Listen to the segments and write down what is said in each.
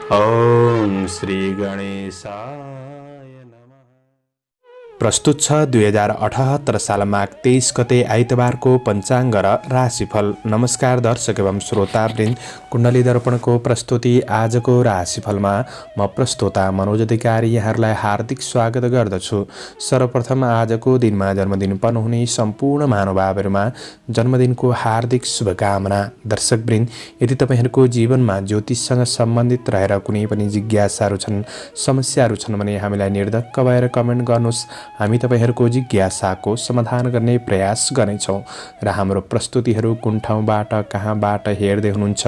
ओम श्री गणेशाय नमः। प्रस्तुत छ 2078 साल माघ 23 गते आइतबारको पञ्चाङ्ग र राशिफल। नमस्कार दर्शक एवं श्रोतावृन्द, कुण्डली दर्पणको प्रस्तुति आजको राशिफलमा म प्रस्तोता मनोज अधिकारी यहाँहरूलाई हार्दिक स्वागत गर्दछु। सर्वप्रथम आजको दिनमा जन्मदिन पाउनुहुने सम्पूर्ण महानुभावहरूमा जन्मदिनको हार्दिक शुभकामना। दर्शकवृन्द, यदि तपाईँहरूको जीवनमा ज्योतिषसँग सम्बन्धित रहेर कुनै पनि जिज्ञासाहरू छन्, समस्याहरू छन् भने हामीलाई निर्धक्क भएर कमेन्ट गर्नुहोस्। हामी तपाईहरूको जिज्ञासाको समाधान गर्ने प्रयास गर्नेछौँ र हाम्रो प्रस्तुतिहरू कुन ठाउँबाट कहाँबाट हेर्दै हुनुहुन्छ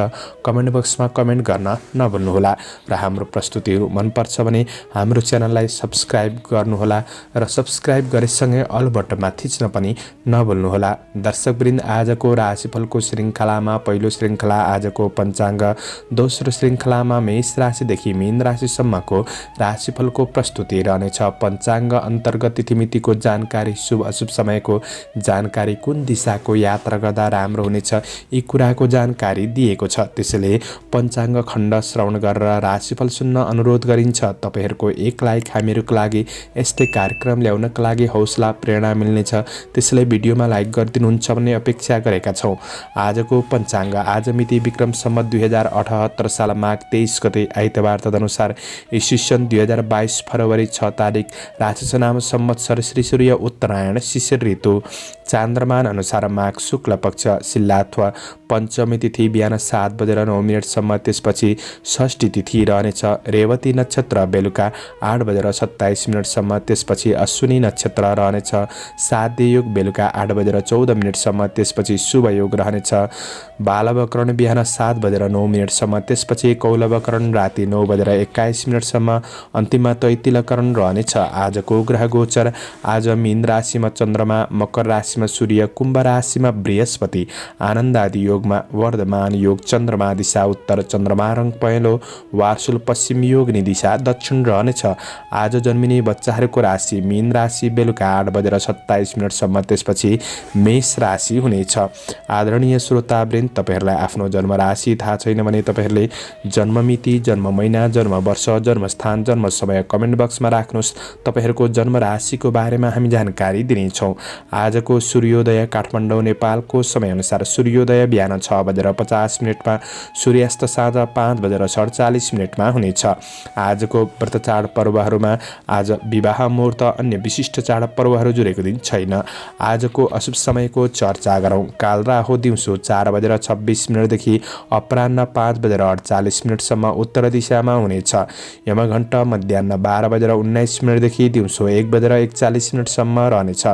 कमेन्ट बक्समा कमेन्ट गर्न नभुल्नुहोला। र हाम्रो प्रस्तुतिहरू मनपर्छ भने हाम्रो च्यानललाई सब्स्क्राइब गर्नुहोला र सब्स्क्राइब गरेसँगै अल बटनमा थिच्न पनि नभुल्नुहोला। दर्शकवृन्द, आजको राशिफलको श्रृङ्खलामा पहिलो श्रृङ्खला आजको पञ्चाङ्ग, दोस्रो श्रृङ्खलामा मेष राशिदेखि मीन राशिसम्मको राशिफलको प्रस्तुति रहनेछ। पञ्चाङ्ग अन्तर्गत तिथिमितिको जानकारी, शुभ अशुभ समयको जानकारी, कुन दिशाको यात्रा गर्दा राम्रो हुनेछ, यी कुराको जानकारी दिएको छ। त्यसैले पञ्चाङ्ग खण्ड श्रवण गरेर राशिफल सुन्न अनुरोध गरिन्छ। तपाईहरूको एक लाइक हामीहरूको लागि यस्तै कार्यक्रम ल्याउनका लागि हौसला प्रेरणा मिल्नेछ। त्यसैले भिडियोमा लाइक गरिदिनुहुन्छ भन्ने अपेक्षा गरेका छौँ। आजको पञ्चाङ्ग, आज मिति विक्रम सम्वत 2078 साल माघ 23 गते आइतबार, तदनुसार ईस्वी सन् 2022 फरवरी 6 तारिक, राशिष नाम संवत्सर श्री सूर्य उत्तरायण, शिशिर ऋतु, चान्द्रमान अनुसार माघ शुक्ल पक्ष, शिल्लाथवा पञ्चमी तिथि बिहान 7:09 त्यसपछि षष्ठी तिथि रहनेछ। रेवती नक्षत्र बेलुका 8:27 त्यसपछि अश्विनी नक्षत्र रहनेछ। साध्य योग बेलुका 8:14 त्यसपछि शुभ योग रहनेछ। बालवकरण बिहान 7:09 त्यसपछि कौलवकरण राति 9:21 अन्तिममा तैतिलकरण रहनेछ। आजको ग्रह गोचर, आज मीन राशिमा चन्द्रमा, मकर राशिमा सूर्य, कुम्भ राशिमा बृहस्पति, आनन्द आदि योगमा वर्धमान योग, चन्द्रमा दिशा उत्तर, चन्द्रमा रङ पहेँलो, वार्सुल पश्चिम योग नि दिशा दक्षिण रहनेछ। आज जन्मिने बच्चाहरूको राशि मीन राशि बेलुका 8:27 त्यसपछि मेष राशि हुनेछ। आदरणीय श्रोतावृन्द, तपाईहरूलाई आफ्नो जन्म राशि थाहा छैन भने तपाईहरूले जन्ममिति, जन्म महिना, जन्म वर्ष, जन्मस्थान, जन्म समय कमेन्ट बक्समा राख्नुहोस्। तपाईहरूको जन्म राशिको बारेमा हामी जानकारी दिनेछौँ। आजको सूर्योदय काठमाडौँ नेपालको समयअनुसार सूर्योदय बिहान 6:50 सूर्यास्त साँझ 5:47 हुनेछ। आजको व्रत चाड पर्वहरूमा आज विवाह मुहुर्त, अन्य विशिष्ट चाड पर्वहरू जुरेको दिन छैन। आजको अशुभ समयको चर्चा गरौँ। काल राहु दिउँसो 4:26 देखि अपराह्न 5:48 उत्तर दिशामा हुनेछ। यमघण्ट मध्याह्न 12:19 देखि दिउँसो 1:41 रहनेछ।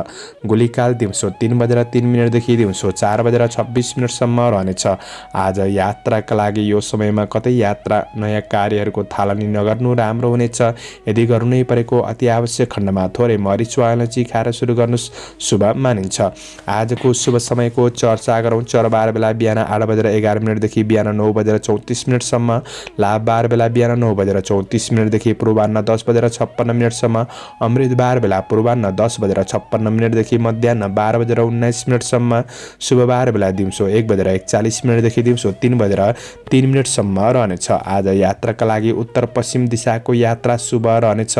गोलीकाल दिउँसो 3:03 देखि दिउँसो 4:26 रहनेछ। आज यात्राका लागि यो समयमा कतै यात्रा, नयाँ कार्यहरूको थालनी नगर्नु राम्रो हुनेछ। यदि गर्नै परेको अति आवश्यक खण्डमा थोरै मरिच वा अलैँची खाएर सुरु गर्नुहोस्, शुभ मानिन्छ। आजको शुभ समयको चर्चा गरौँ। चरबार बेला बिहान 8:11 देखि बिहान 9:34 लाभ बार बेला बिहान 9:34 देखि पूर्वाह्न 10:56 अमृतबार बेला पूर्वाह्न 10:56 देखि मध्याह्न 12:19 शुभबार बेला दिउँसो 1:41 देखि दिउँसो 3:03 रहनेछ। आज यात्राका लागि उत्तर पश्चिम दिशाको यात्रा शुभ रहनेछ।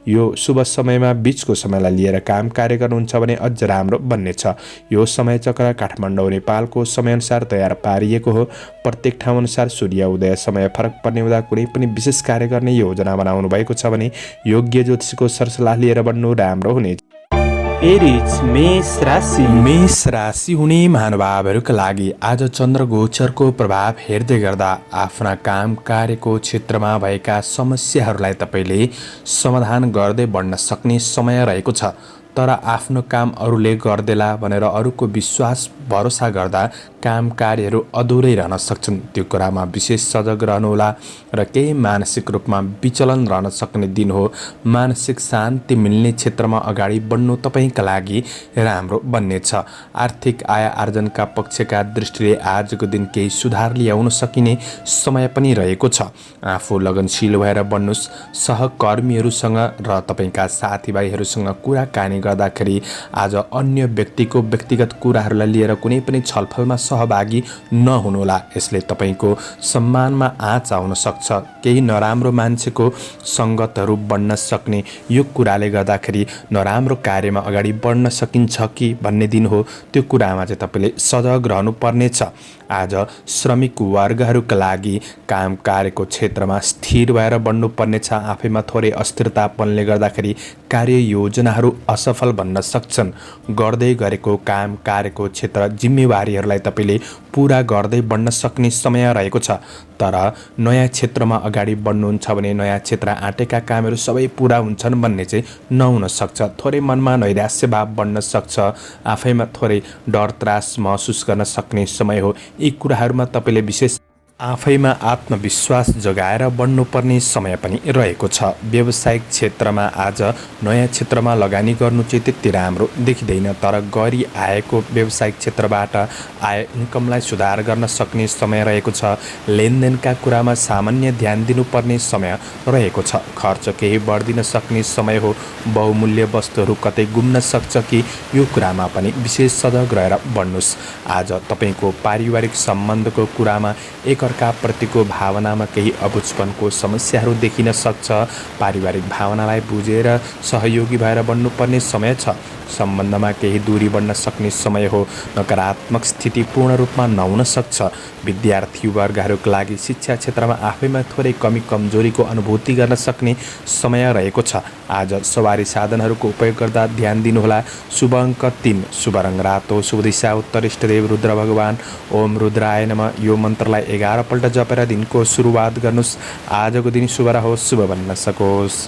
यो शुभ समयमा बीचको समयलाई लिएर काम कार्य गर्नुहुन्छ भने अझ राम्रो बन्नेछ। यो समय चक्र काठमाडौँ नेपालको समयअनुसार तयार पारिएको हो। प्रत्येक ठाउँ अनुसार सूर्य उदय समय फरक पर्ने हुँदा कुनै पनि विशेष कार्य गर्ने योजना बनाउनु भएको छ भने योग्य ज्योतिषको सरसल्लाह लिएर बन्नु राम्रो हुनेछ। एरिज मेष राशि हुने महानुभावहरूका लागि आज चन्द्र गोचरको प्रभाव हेर्दै गर्दा आफ्ना काम कार्यको क्षेत्रमा भएका समस्याहरूलाई तपाईँले समाधान गर्दै बढ्न सक्ने समय रहेको छ। तर आफ्नो काम अरूले गर्देला भनेर अरूको विश्वास भरोसा गर्दा काम कार्यहरू अधुरै रहन सक्छन्। त्यो कुरामा विशेष सजग रहनुहोला र केही मानसिक रूपमा विचलन रहन सक्ने दिन हो। मानसिक शान्ति मिल्ने क्षेत्रमा अगाडि बढ्नु तपाईँका लागि राम्रो बन्नेछ। आर्थिक आय आर्जनका पक्षका दृष्टिले आजको दिन केही सुधार ल्याउन सकिने समय पनि रहेको छ। आफू लगनशील भएर बन्नुहोस्। सहकर्मीहरूसँग र तपाईँका साथीभाइहरूसँग कुराकानी गर्दाखेरि आज अन्य व्यक्तिको व्यक्तिगत कुराहरूलाई लिएर कुनै पनि छलफलमा सहभागी नहुनुहोला। यसले तपाईँको सम्मानमा आँच आउन सक्छ। केही नराम्रो मान्छेको सङ्गतहरू बढ्न सक्ने यो कुराले गर्दाखेरि नराम्रो कार्यमा अगाडि बढ्न सकिन्छ कि भन्ने दिन हो। त्यो कुरामा चाहिँ तपाईँले सजग रहनुपर्नेछ। आज श्रमिक वर्गहरूका लागि काम कार्यको क्षेत्रमा स्थिर भएर बढ्नुपर्नेछ। आफैमा थोरै अस्थिरतापनले गर्दाखेरि कार्ययोजनाहरू असफल बन्न सक्छन्। गर्दै गरेको काम कार्यको क्षेत्र जिम्मेवारीहरूलाई तपाईँले पुरा गर्दै बढ्न सक्ने समय रहेको छ। तर नयाँ क्षेत्रमा अगाडि बढ्नुहुन्छ भने नयाँ क्षेत्र आँटेका कामहरू सबै पुरा हुन्छन् भन्ने चाहिँ नहुन सक्छ। थोरै मनमा नैराश्य भाव बढ्न सक्छ। आफैमा थोरै डर त्रास महसुस गर्न सक्ने समय हो। यी कुराहरूमा तपाईँले विशेष आफैमा आत्मविश्वास जगाएर बढ्नुपर्ने समय पनि रहेको छ। व्यावसायिक क्षेत्रमा आज नयाँ क्षेत्रमा लगानी गर्नु चाहिँ त्यति राम्रो देखिँदैन। तर गरी आएको व्यावसायिक क्षेत्रबाट आय इन्कमलाई सुधार गर्न सक्ने समय रहेको छ। लेनदेनका कुरामा सामान्य ध्यान दिनुपर्ने समय रहेको छ। खर्च केही बढ्दिन सक्ने समय हो। बहुमूल्य वस्तुहरू कतै गुम्न सक्छ कि यो कुरामा पनि विशेष सजग रहेर बढ्नुहोस्। आज तपाईँको पारिवारिक सम्बन्धको कुरामा एकअर्काप्रतिको भावनामा केही अबुझपनको समस्याहरू देखिन सक्छ। पारिवारिक भावनालाई बुझेर सहयोगी भएर बढ्नुपर्ने समय छ। सम्बन्धमा केही दूरी बढ्न सक्ने समय हो। नकारात्मक स्थिति पूर्ण रूपमा नहुन सक्छ। विद्यार्थी वर्गहरूका लागि शिक्षा क्षेत्रमा आफैमा थोरै कमी कमजोरीको अनुभूति गर्न सक्ने समय रहेको छ। आज सवारी साधनहरूको उपयोग गर्दा ध्यान दिनुहोला। शुभ अङ्क 3, शुभ रङ रातो, शुभ दिशा उत्तर, इष्टदेव रुद्र भगवान। ओम रुद्राय नमः यो मन्त्रलाई 11 पल्ट जपेर दिनको सुरुवात गर्नुहोस्। आजको दिन शुभ रहोस्, शुभ बन्न सकोस्।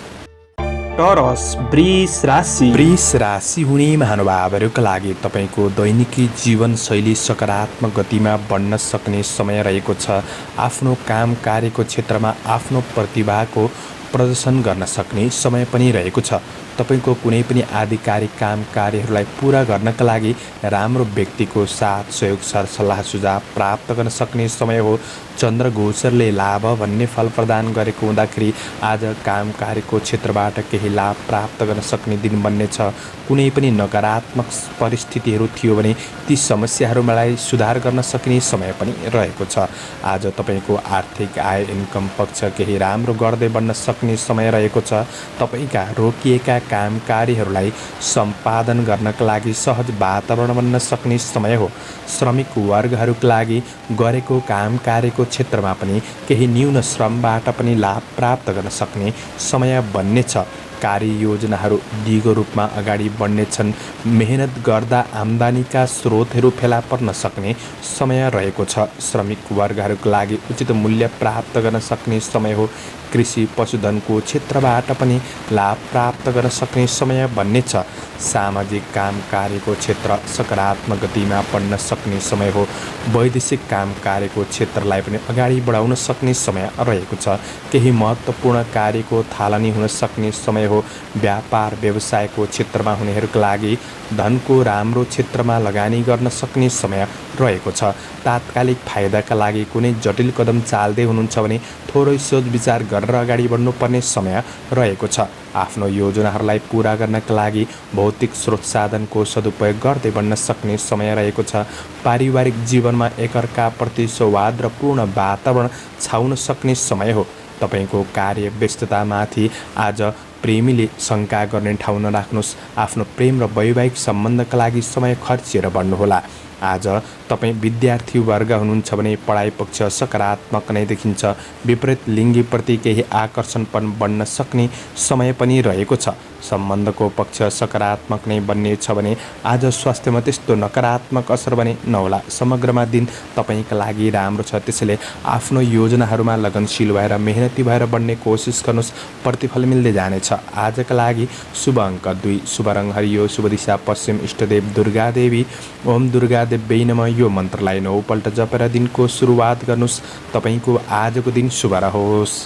टरस वृष राशि। वृष राशि हुने महानुभावहरूका लागि तपाईँको दैनिकी जीवनशैली सकारात्मक गतिमा बढ्न सक्ने समय रहेको छ। आफ्नो काम कार्यको क्षेत्रमा आफ्नो प्रतिभाको प्रदर्शन गर्न सक्ने समय पनि रहेको छ। तपाईँको कुनै पनि आधिकारिक काम कार्यहरूलाई पुरा गर्नका लागि राम्रो व्यक्तिको साथ सहयोग सरसल्लाह सुझाव प्राप्त गर्न सक्ने समय हो। चन्द्र गोचरले लाभ भन्ने फल प्रदान गरेको हुँदाखेरि आज काम कार्यको क्षेत्रबाट केही लाभ प्राप्त गर्न सक्ने दिन बन्नेछ। कुनै पनि नकारात्मक परिस्थितिहरू थियो भने ती समस्याहरूलाई सुधार गर्न सक्ने समय पनि रहेको छ। आज तपाईँको आर्थिक आय इन्कम पक्ष केही राम्रो गर्दै बढ्न सक्ने समय रहेको छ। तपाईँका रोकिएका काम कार्यहरूलाई सम्पादन गर्नका लागि सहज वातावरण बन्न सक्ने समय हो। श्रमिक वर्गहरूका लागि गरेको काम कार्यको क्षेत्रमा पनि केही न्यून श्रमबाट पनि लाभ प्राप्त गर्न सक्ने समय बन्नेछ। कार्ययोजनाहरू दिगो रूपमा अगाडि बढ्नेछन्। मेहनत गर्दा आम्दानीका स्रोतहरू फेला पर्न सक्ने समय रहेको छ। श्रमिक वर्गहरूका लागि उचित मूल्य प्राप्त गर्न सक्ने समय हो। कृषि पशुधनको क्षेत्रबाट पनि लाभ प्राप्त गर्न सक्ने समय बन्नेछ। सामाजिक काम कार्यको क्षेत्र सकारात्मक गतिमा बढ्न सक्ने समय हो। वैदेशिक काम कार्यको क्षेत्रलाई पनि अगाडि बढाउन सक्ने समय रहेको छ। केही महत्त्वपूर्ण कार्यको थालनी हुन सक्ने समय हो। व्यापार व्यवसायको क्षेत्रमा हुनेहरूका लागि धनको राम्रो क्षेत्रमा लगानी गर्न सक्ने समय रहेको छ। तात्कालिक फाइदाका लागि कुनै जटिल कदम चाल्दै हुनुहुन्छ भने थोरै सोच विचार गरेर अगाडि बढ्नुपर्ने समय रहेको छ। आफ्नो योजनाहरूलाई पुरा गर्नका लागि भौतिक स्रोत साधनको सदुपयोग गर्दै बढ्न सक्ने समय रहेको छ। पारिवारिक जीवनमा एकअर्काप्रति सौहार्द र पूर्ण वातावरण छाउन सक्ने समय हो। तपाईँको कार्य व्यस्ततामाथि आज प्रेमीले शङ्का गर्ने ठाउँ नराख्नुहोस्। आफ्नो प्रेम र वैवाहिक सम्बन्धका लागि समय खर्चेर बढ्नुहोला। आज तपाईँ विद्यार्थी वर्ग हुनुहुन्छ भने पढाइ पक्ष सकारात्मक नै देखिन्छ। विपरीत लिङ्गीप्रति केही आकर्षणपन बढ्न सक्ने समय पनि रहेको छ। सम्बन्धको पक्ष सकारात्मक नै बन्नेछ भने आज स्वास्थ्यमा त्यस्तो नकारात्मक असर भने नहोला। समग्रमा दिन तपाईँका लागि राम्रो छ। त्यसैले आफ्नो योजनाहरूमा लगनशील भएर मेहनती भएर बढ्ने कोसिस गर्नुहोस्। प्रतिफल मिल्दै जानेछ। आजका लागि शुभ अङ्क 2, शुभ रङ हरियो, शुभ दिशा पश्चिम, इष्टदेव दुर्गा देवी। ओम दुर्गा देवी नमः यो मन्त्रलाई 9 पल्ट जपेर दिनको सुरुवात गर्नुहोस्। तपाईँको आजको दिन शुभ रहोस्।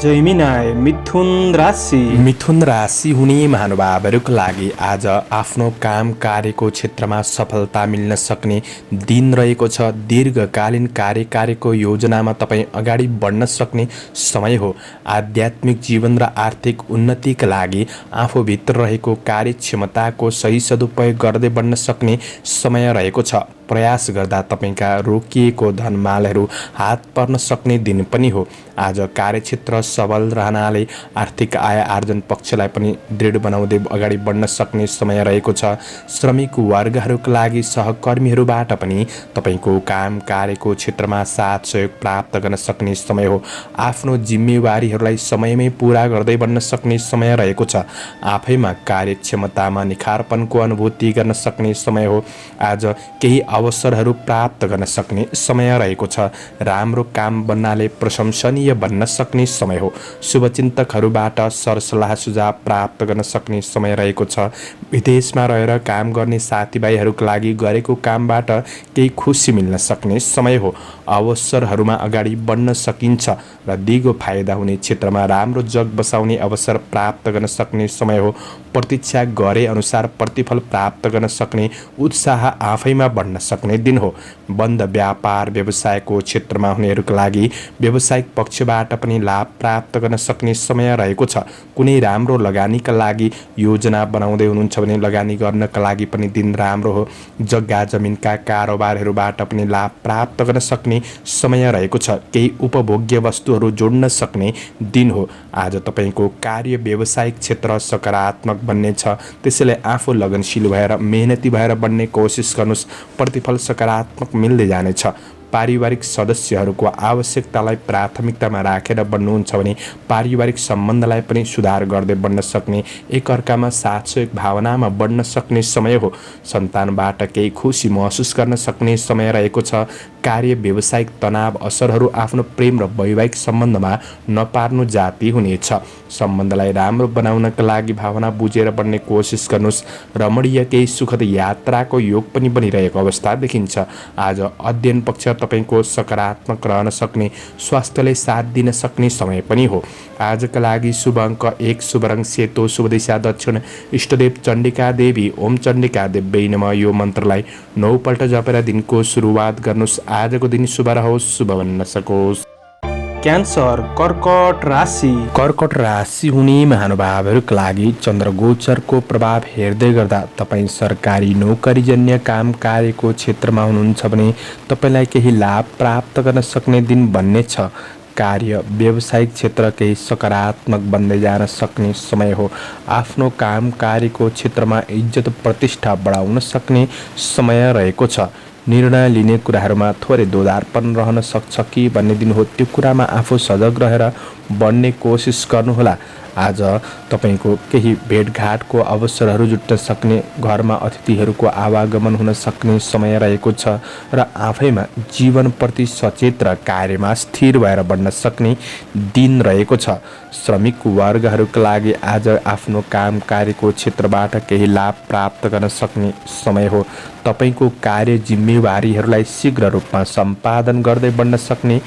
जैमिनाय मिथुन राशि। मिथुन राशि हुने महानुभावहरूका लागि आज आफ्नो काम कार्यको क्षेत्रमा सफलता मिल्न सक्ने दिन रहेको छ। दीर्घकालीन कार्यको योजनामा तपाईँ अगाडि बढ्न सक्ने समय हो। आध्यात्मिक जीवन र आर्थिक उन्नतिका लागि आफूभित्र रहेको कार्यक्षमताको सही सदुपयोग गर्दै बढ्न सक्ने समय रहेको छ। प्रयास गर्दा तपाईँका रोकिएको धनमालहरू हात पर्न सक्ने दिन पनि हो। आज कार्यक्षेत्र सबल रहनाले आर्थिक आय आर्जन पक्षलाई पनि दृढ बनाउँदै अगाडि बढ्न सक्ने समय रहेको छ। श्रमिक वर्गहरूका लागि सहकर्मीहरूबाट पनि तपाईँको काम कार्यको क्षेत्रमा साथ सहयोग प्राप्त गर्न सक्ने समय हो। आफ्नो जिम्मेवारीहरूलाई समयमै पुरा गर्दै बढ्न सक्ने समय रहेको छ। आफैमा कार्यक्षमतामा निखारपनको अनुभूति गर्न सक्ने समय हो। आज केही अवसरहरू प्राप्त गर्न सक्ने समय रहेको छ। राम्रो काम बन्नाले प्रशंसनीय बन्न सक्ने समय हो। शुभचिन्तकहरूबाट सरसल्लाह सुझाव प्राप्त गर्न सक्ने समय रहेको छ। विदेशमा रहेर काम गर्ने साथीभाइहरूका लागि गरेको कामबाट केही खुसी मिल्न सक्ने समय हो। अवसरहरूमा अगाडि बढ्न सकिन्छ र दिगो फाइदा हुने क्षेत्रमा राम्रो जग बसाउने अवसर प्राप्त गर्न सक्ने समय हो। प्रतीक्षा गरे अनुसार प्रतिफल प्राप्त गर्न सक्ने उत्साह आफैमा बढ्न सक्ने दिन हो। बन्द व्यापार व्यवसायको क्षेत्रमा हुनेहरूका लागि व्यावसायिक पक्षबाट पनि लाभ प्राप्त गर्न सक्ने समय रहेको छ। कुनै राम्रो लगानीका लागि योजना बनाउँदै हुनुहुन्छ भने लगानी गर्नका लागि पनि दिन राम्रो हो। जग्गा जमिनका कारोबारहरूबाट पनि लाभ प्राप्त गर्न सक्ने समय रहेको छ। केही उपभोग्य वस्तुहरू जोड्न सक्ने दिन हो। आज तपाईँको कार्य व्यावसायिक क्षेत्र सकारात्मक बन्नेछ। त्यसैले आफू लगनशील भएर मेहनती भएर बन्ने कोसिस गर्नुहोस्। प्रतिफल सकारात्मक मिल्दै जानेछ। पारिवारिक सदस्यहरूको आवश्यकतालाई प्राथमिकतामा राखेर बन्नुहुन्छ भने पारिवारिक सम्बन्धलाई पनि सुधार गर्दै बढ्न सक्ने, एकअर्कामा साथ सहयोग भावनामा बढ्न सक्ने समय हो। सन्तानबाट केही खुसी महसुस गर्न सक्ने समय रहेको छ। कार्य व्यावसायिक तनाव असरहरू आफ्नो प्रेम र वैवाहिक सम्बन्धमा नपार्नु जाति हुनेछ। सम्बन्धलाई राम्रो बनाउनका लागि भावना बुझेर बढ्ने कोसिस गर्नुहोस्। रमणीय केही सुखद यात्राको योग पनि बनिरहेको अवस्था देखिन्छ। आज अध्ययन पक्ष तपाईँको सकारात्मक रहन सक्ने, स्वास्थ्यले साथ दिन सक्ने समय पनि हो। आजका लागि शुभ अङ्क 1, शुभ रङ सेतो, शुभ दिशा दक्षिण, इष्टदेव चण्डिका देवी। ओम चण्डिका देव्यै नमः। यो मन्त्रलाई 9 पल्ट जपेर दिनको सुरुवात गर्नुहोस्। आजको दिन शुभ रहोस्, शुभ बन्न सकोस्। क्यान्सर कर्कट राशि। कर्कट राशि हुने महानुभावहरूका लागि चन्द्रगोचरको प्रभाव हेर्दै गर्दा तपाईँ सरकारी नोकरीजन्य काम कार्यको क्षेत्रमा हुनुहुन्छ भने तपाईँलाई केही लाभ प्राप्त गर्न सक्ने दिन बन्नेछ। कार्य व्यावसायिक क्षेत्र केही सकारात्मक बन्दै जान सक्ने समय हो। आफ्नो काम कार्यको क्षेत्रमा इज्जत प्रतिष्ठा बढाउन सक्ने समय रहेको छ। निर्णय लिने कुराहरूमा थोरै दोधारपन रहन सक्छ कि भन्ने दिन हो। त्यो कुरामा आफू सजग रहेर बढ्ने कोसिस गर्नुहोला। आज तपाईँको केही भेटघाटको अवसरहरू जुट्न सक्ने, घरमा अतिथिहरूको आवागमन हुन सक्ने समय रहेको छ र आफैमा जीवनप्रति सचेत र कार्यमा स्थिर भएर बढ्न सक्ने दिन रहेको छ। श्रमिक वर्गहरूका लागि आज आफ्नो काम कार्यको क्षेत्रबाट केही लाभ प्राप्त गर्न सक्ने समय हो। तपाईँको कार्य जिम्मेवारीहरूलाई शीघ्र रूपमा सम्पादन गर्दै बढ्न सक्ने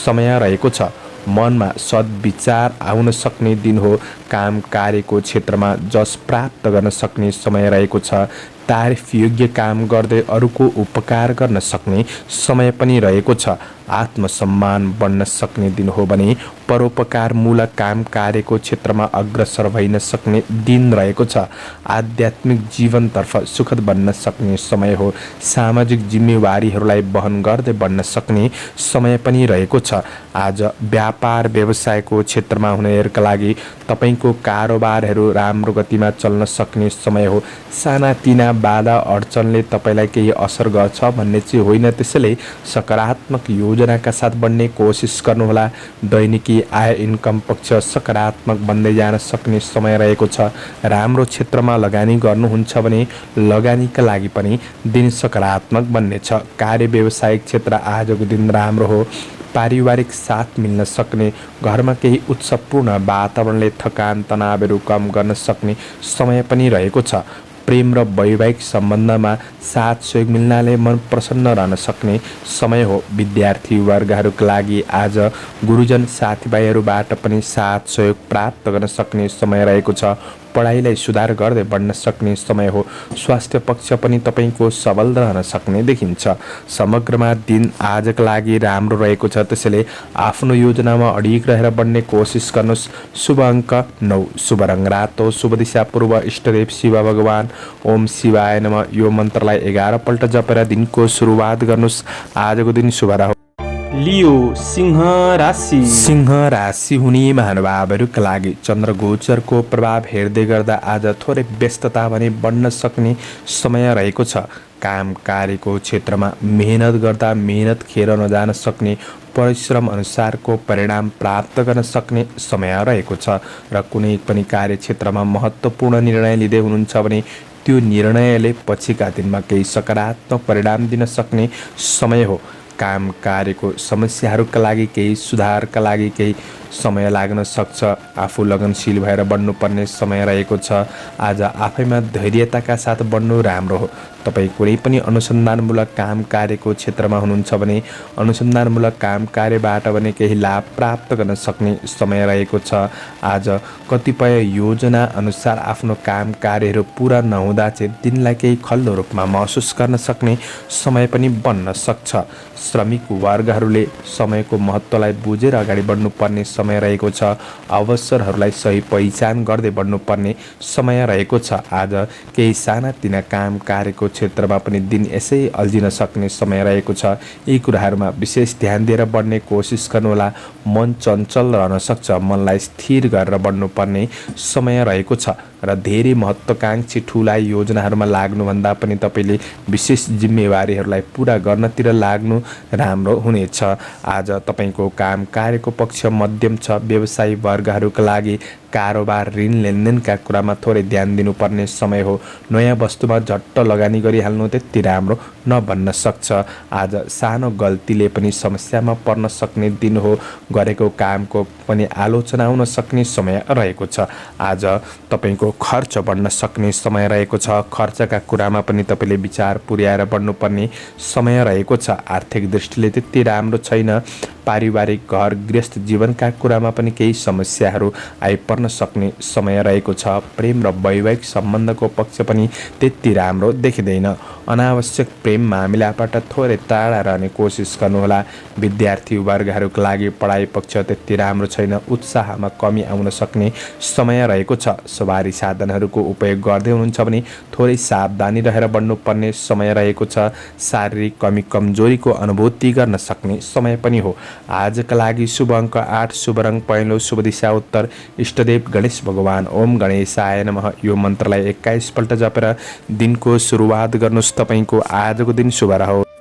समय रहेको छ। मनमा सद्विचार आउन सक्ने दिन हो। काम कार्यको क्षेत्रमा जस प्राप्त गर्न सक्ने समय रहेको छ। तारिफ योग्य काम गर्दै अरूको उपकार गर्न सक्ने समय पनि रहेको छ। आत्मसम्मान बढ्न सक्ने दिन हो भने परोपकारमूलक काम कार्यको क्षेत्रमा अग्रसर भइन सक्ने दिन रहेको छ। आध्यात्मिक जीवनतर्फ सुखद बन्न सक्ने समय हो। सामाजिक जिम्मेवारीहरूलाई वहन गर्दै बढ्न सक्ने समय पनि रहेको छ। आज व्यापार व्यवसायको क्षेत्रमा हुनेहरूका लागि तपाईँको कारोबारहरू राम्रो गतिमा चल्न सक्ने समय हो। सानातिना बाधा अडचनले तपाईँलाई केही असर गर्छ भन्ने चाहिँ होइन। त्यसैले सकारात्मक योजनाका साथ बढ्ने कोसिस गर्नुहोला। दैनिकी आय इन्कम पक्ष सकारात्मक बन्दै जान सक्ने समय रहेको छ। राम्रो क्षेत्रमा लगानी गर्नुहुन्छ भने लगानीका लागि पनि दिन सकारात्मक बन्नेछ। कार्य व्यावसायिक क्षेत्र आजको दिन राम्रो हो। पारिवारिक साथ मिल्न सक्ने, घरमा केही उत्सवपूर्ण वातावरणले थकान तनावहरू कम गर्न सक्ने समय पनि रहेको छ। प्रेम र वैवाहिक सम्बन्धमा साथ सहयोग मिल्नाले मन प्रसन्न रहन सक्ने समय हो। विद्यार्थी वर्गहरूका लागि आज गुरुजन साथीभाइहरूबाट पनि साथ सहयोग प्राप्त गर्न सक्ने समय रहेको छ। पढाइलाई सुधार गर्दै बढ्न सक्ने समय हो। स्वास्थ्य पक्ष पनि तपाईँको सबल रहन सक्ने देखिन्छ। समग्रमा दिन आजका लागि राम्रो रहेको छ, त्यसैले आफ्नो योजनामा अडिग रहेर बढ्ने कोसिस गर्नुहोस्। शुभ अङ्क 9, शुभ रङ रातो, शुभ दिशा पूर्व, इष्टदेव शिव भगवान। ओम शिवाय नमः यो मन्त्रलाई 11 पल्ट जपेर दिनको सुरुवात गर्नुहोस्। आजको दिन शुभ रहोस्। लियो सिंह राशि। सिंह राशि हुने महानुभावहरूका लागि चन्द्रगोचरको प्रभाव हेर्दै गर्दा आज थोरै व्यस्तता भने बढ्न सक्ने समय रहेको छ। काम कार्यको क्षेत्रमा मेहनत गर्दा मेहनत खेर नजान सक्ने, परिश्रम अनुसारको परिणाम प्राप्त गर्न सक्ने समय रहेको छ र कुनै पनि कार्यक्षेत्रमा महत्त्वपूर्ण निर्णय लिँदै हुनुहुन्छ भने त्यो निर्णयले पछिका दिनमा केही सकारात्मक परिणाम दिन सक्ने समय हो। काम कार्यको समस्याहरूका लागि केही सुधारका लागि केही समय लाग्न सक्छ। आफू लगनशील भएर बढ्नुपर्ने समय रहेको छ। आज आफैमा धैर्यताका साथ बढ्नु राम्रो हो। तपाईँ कुनै पनि अनुसन्धानमूलक काम कार्यको क्षेत्रमा हुनुहुन्छ भने अनुसन्धानमूलक काम कार्यबाट भने केही लाभ प्राप्त गर्न सक्ने समय रहेको छ। आज कतिपय योजना अनुसार आफ्नो काम कार्यहरू पुरा नहुँदा चाहिँ दिनलाई केही खल्लो रूपमा महसुस गर्न सक्ने समय पनि बन्न सक्छ। श्रमिक वर्गहरूले समयको महत्त्वलाई बुझेर अगाडि बढ्नुपर्ने समय रहेको छ। अवसरहरूलाई सही पहिचान गर्दै बढ्नुपर्ने समय रहेको छ। आज केही सानातिना काम कार्यको क्षेत्रमा पनि दिन यसै अल्झिन सक्ने समय रहेको छ। यी कुराहरूमा विशेष ध्यान दिएर बढ्ने कोसिस गर्नुहोला। मन चञ्चल रहन सक्छ। मनलाई स्थिर गरेर बढ्नुपर्ने समय रहेको छ र धेरै महत्त्वाकांक्षी ठुला योजनाहरूमा लाग्नुभन्दा पनि तपाईँले विशेष जिम्मेवारीहरूलाई पुरा गर्नतिर लाग्नु राम्रो हुनेछ। आज तपाईँको काम कार्यको पक्ष मध्यम छ। व्यवसायी वर्गहरूका लागि कारोबार ऋण लेनदेनका कुरामा थोरै ध्यान दिनुपर्ने समय हो। नयाँ वस्तुमा झट्ट लगानी गरिहाल्नु त्यति राम्रो नबन्न सक्छ। आज सानो गल्तीले पनि समस्यामा पर्न सक्ने दिन हो। गरेको कामको पनि आलोचना हुन सक्ने समय रहेको छ। आज तपाईँको खर्च बढ्न सक्ने समय रहेको छ। खर्चका कुरामा पनि तपाईँले विचार पुर्याएर बढ्नुपर्ने समय रहेको छ। आर्थिक दृष्टिले त्यति राम्रो छैन। पारिवारिक घर गृहस्थ जीवनका कुरामा पनि केही समस्याहरू आइपर्न सक्ने समय रहेको छ। प्रेम र वैवाहिक सम्बन्धको पक्ष पनि त्यति राम्रो देखिँदैन। अनावश्यक प्रेम मामिलाबाट थोरै टाढा रहने कोसिस गर्नुहोला। विद्यार्थी वर्गहरूका लागि पढाइ पक्ष त्यति राम्रो छैन। उत्साहमा कमी आउन सक्ने समय रहेको छ। सवारी साधनहरूको उपयोग गर्दै हुनुहुन्छ भने थोरै सावधानी रहेर बढ्नुपर्ने समय रहेको छ। शारीरिक कमजोरीको अनुभूति गर्न सक्ने समय पनि हो। आजका लागि शुभ अङ्क 8, शुभ रङ पहेँलो, शुभ दिशा उत्तर, इष्टदेव गणेश भगवान। ओम गणेशाय नमः यो मन्त्रलाई 21 पल्ट जपेर दिनको सुरुवात गर्नुहोस्। तपाईँको आजको दिन शुभ रहोस्।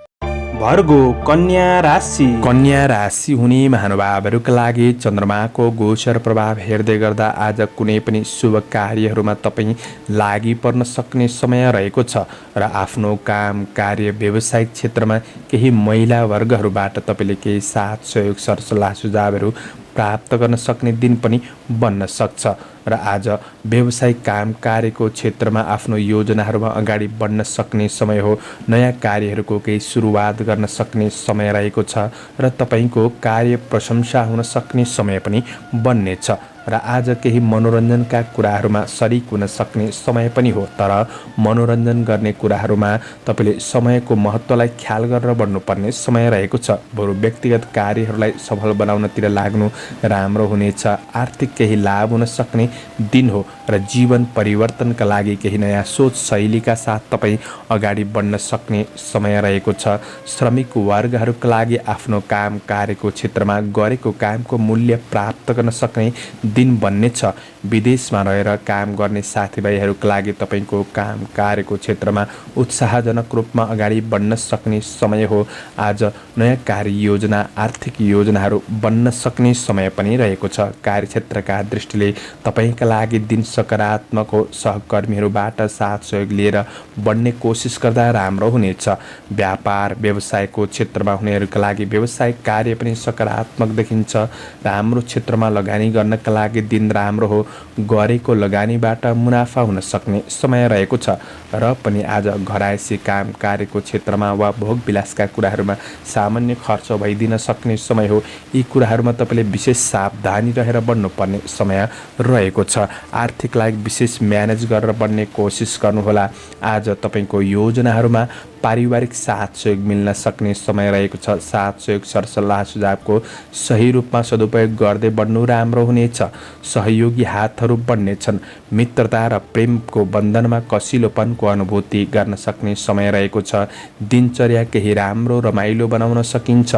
भर्गो कन्या राशि। कन्या राशि हुने महानुभावहरूका लागि चन्द्रमाको गोचर प्रभाव हेर्दै गर्दा आज कुनै पनि शुभ कार्यहरूमा तपाईँ लागि पर्न सक्ने समय रहेको छ र आफ्नो काम कार्य व्यावसायिक क्षेत्रमा केही महिला वर्गहरूबाट तपाईँले केही साथ सहयोग सरसल्लाह सुझावहरू प्राप्त गर्न सक्ने दिन पनि बन्न सक्छ र आज व्यावसायिक काम कार्यको क्षेत्रमा आफ्नो योजनाहरूमा अगाडि बढ्न सक्ने समय हो। नयाँ कार्यहरूको केही सुरुवात गर्न सक्ने समय रहेको छ र तपाईँको कार्य प्रशंसा हुन सक्ने समय पनि बन्नेछ र आज केही मनोरञ्जनका कुराहरूमा सरिक हुन सक्ने समय पनि हो। तर मनोरञ्जन गर्ने कुराहरूमा तपाईँले समयको महत्त्वलाई ख्याल गरेर बढ्नुपर्ने समय रहेको छ। बरु व्यक्तिगत कार्यहरूलाई सफल बनाउनतिर लाग्नु राम्रो हुनेछ। आर्थिक केही लाभ हुन सक्ने दिन हो र जीवन परिवर्तनका लागि केही नयाँ सोच शैलीका साथ तपाईँ अगाडि बढ्न सक्ने समय रहेको छ। श्रमिक वर्गहरूका लागि आफ्नो काम कार्यको क्षेत्रमा गरेको कामको मूल्य प्राप्त गर्न सक्ने दिन बन्नेछ। विदेशमा रहेर काम गर्ने साथीभाइहरूका लागि तपाईँको काम कार्यको क्षेत्रमा उत्साहजनक रूपमा अगाडि बढ्न सक्ने समय हो। आज नयाँ कार्य योजना आर्थिक योजनाहरू बन्न सक्ने समय पनि रहेको छ। कार्यक्षेत्रका दृष्टिले तपाईँ तपाईँका लागि दिन सकारात्मक हो। सहकर्मीहरूबाट साथ सहयोग लिएर बढ्ने कोसिस गर्दा राम्रो हुनेछ। व्यापार व्यवसायको क्षेत्रमा हुनेहरूका लागि व्यवसायिक कार्य पनि सकारात्मक देखिन्छ। राम्रो क्षेत्रमा लगानी गर्नका लागि दिन राम्रो हो। गरेको लगानीबाट मुनाफा हुन सक्ने समय रहेको छ र पनि आज घरायसी काम कार्यको क्षेत्रमा वा भोग विलासका कुराहरूमा सामान्य खर्च भइदिन सक्ने समय हो। यी कुराहरूमा तपाईँले विशेष सावधानी रहेर बढ्नुपर्ने समय रहेको छ। आर्थिकलाई विशेष म्यानेज गरेर बढ्ने कोसिस गर्नुहोला। आज तपाईँको योजनाहरूमा पारिवारिक साथ सहयोग मिल्न सक्ने समय रहेको छ। साथ सहयोग सरसल्लाह सुझावको सही रूपमा सदुपयोग गर्दै बढ्नु राम्रो हुनेछ। सहयोगी हातहरू बढ्नेछन्। मित्रता र प्रेमको बन्धनमा कसिलोपनको अनुभूति गर्न सक्ने समय रहेको छ। दिनचर्या केही राम्रो रमाइलो बनाउन सकिन्छ।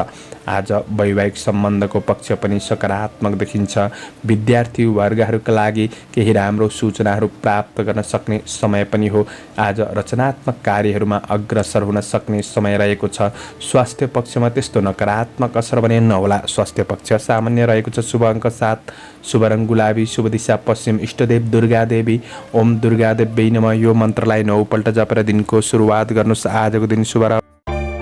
आज वैवाहिक सम्बन्धको पक्ष पनि सकारात्मक देखिन्छ। विद्यार्थी वर्गहरूका लागि केही राम्रो सूचनाहरू प्राप्त गर्न सक्ने समय पनि हो। आज रचनात्मक कार्यहरूमा अग्रसर हुन सक्ने समय रहेको छ। स्वास्थ्य पक्षमा त्यस्तो नकारात्मक असर भने नहोला। स्वास्थ्य पक्ष सामान्य रहेको छ। शुभ अङ्क 7, शुभ रङ गुलाबी, शुभ दिशा पश्चिम, इष्टदेव दुर्गा देवी। ओम दुर्गा देवी नमः यो मन्त्रलाई 9 पल्ट जपेर दिनको सुरुवात गर्नुहोस्। आजको दिन शुभ र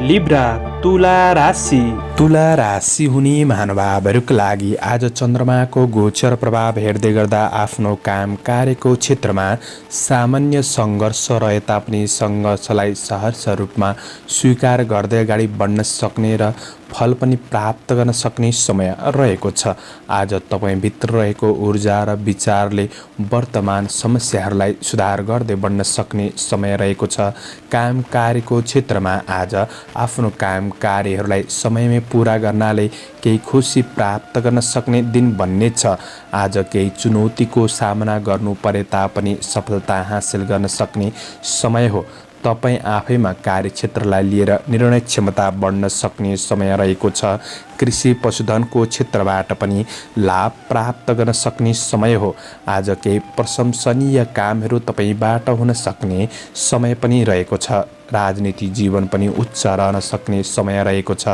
लिब्रा तुला राशि। तुला राशि हुने महानुभावहरूका लागि आज चन्द्रमाको गोचर प्रभाव हेर्दै गर्दा आफ्नो काम कार्यको क्षेत्रमा सामान्य सङ्घर्ष रहे तापनि सङ्घर्षलाई सहर्ष रूपमा स्वीकार गर्दै अगाडि बढ्न सक्ने र फल पनि प्राप्त गर्न सक्ने समय रहेको छ। आज तपाईँभित्र रहेको ऊर्जा र विचारले वर्तमान समस्याहरूलाई सुधार गर्दै बढ्न सक्ने समय रहेको छ। काम कार्यको क्षेत्रमा आज आफ्नो काम कार्यहरूलाई समयमै पुरा गर्नाले केही खुसी प्राप्त गर्न सक्ने दिन बन्नेछ। आज केही चुनौतीको सामना गर्नु परे तापनि सफलता हासिल गर्न सक्ने समय हो। तपाईँ आफैमा कार्यक्षेत्रलाई लिएर निर्णय क्षमता बढ्न सक्ने समय रहेको छ। कृषि पशुधनको क्षेत्रबाट पनि लाभ प्राप्त गर्न सक्ने समय हो। आज केही प्रशंसनीय कामहरू तपाईँबाट हुन सक्ने समय पनि रहेको छ। राजनीति जीवन पनि उच्च रहन सक्ने समय रहेको छ।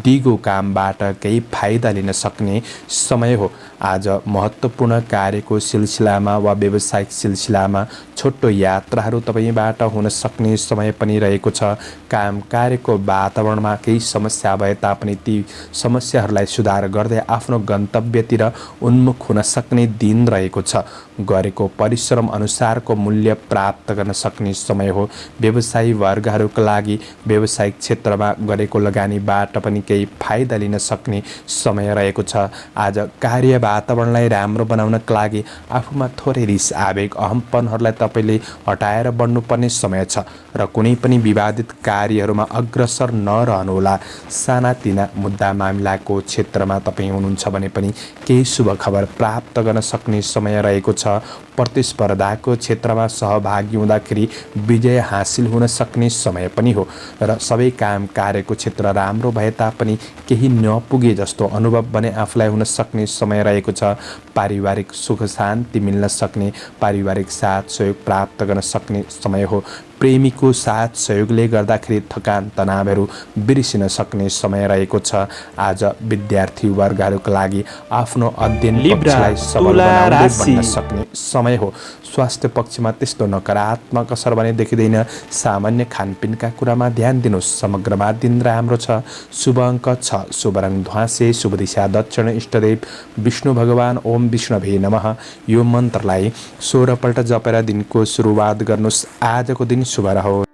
दिगो कामबाट केही फाइदा लिन सक्ने समय हो। आज महत्त्वपूर्ण कार्यको सिलसिलामा वा व्यावसायिक सिलसिलामा छोटो यात्राहरू तपाईँबाट हुन सक्ने समय पनि रहेको छ। काम कार्यको वातावरणमा केही समस्या भए तापनि ती समस्याहरूलाई सुधार गर्दै आफ्नो गन्तव्यतिर उन्मुख हुन सक्ने दिन रहेको छ। गरेको परिश्रम अनुसारको मूल्य प्राप्त गर्न सक्ने समय हो। व्यवसायी वर्गहरूका लागि व्यावसायिक क्षेत्रमा गरेको लगानीबाट पनि केही फाइदा लिन सक्ने समय रहेको छ। आज कार्य वातावरणलाई राम्रो बनाउनका लागि आफूमा थोरै रिस आवेग अहम्पनहरूलाई तपाईँले हटाएर बढ्नुपर्ने समय छ र कुनै पनि विवादित कार्यहरूमा अग्रसर नरहनुहोला। सानातिना मुद्दा मामिलाको क्षेत्रमा तपाईँ हुनुहुन्छ भने पनि केही शुभ खबर प्राप्त गर्न सक्ने समय रहेको छ। प्रतिस्पर्धाको क्षेत्रमा सहभागी हुँदाखेरि विजय हासिल हुन सक्ने समय पनि हो र सबै काम कार्यको क्षेत्र राम्रो भए तापनि केही नपुगे जस्तो अनुभव भने आफूलाई हुन सक्ने समय रहेको छ। पारिवारिक सुख शान्ति मिल्न सक्ने, पारिवारिक साथ सहयोग प्राप्त गर्न सक्ने समय हो। प्रेमीको साथ सहयोगले गर्दाखेरि थकान तनावहरू बिर्सिन सक्ने समय रहेको छ। आज विद्यार्थी वर्गहरूका लागि आफ्नो अध्ययन पक्षलाई सबल बनाउँदै बढ्न सक्ने समय हो। स्वास्थ्य पक्षमा त्यस्तो नकारात्मक असर भने देखिँदैन। सामान्य खानपिनका कुरामा ध्यान दिनुहोस्। समग्रमा दिन राम्रो छ। शुभ अङ्क 6, शुभ रङ ध्वाँसे, शुभ दिशा दक्षिण, इष्टदेव विष्णु भगवान। ओम विष्णुभे नमः यो मन्त्रलाई 16 पल्ट जपेर दिनको सुरुवात गर्नुहोस्। आजको दिन शुभ रहोस्।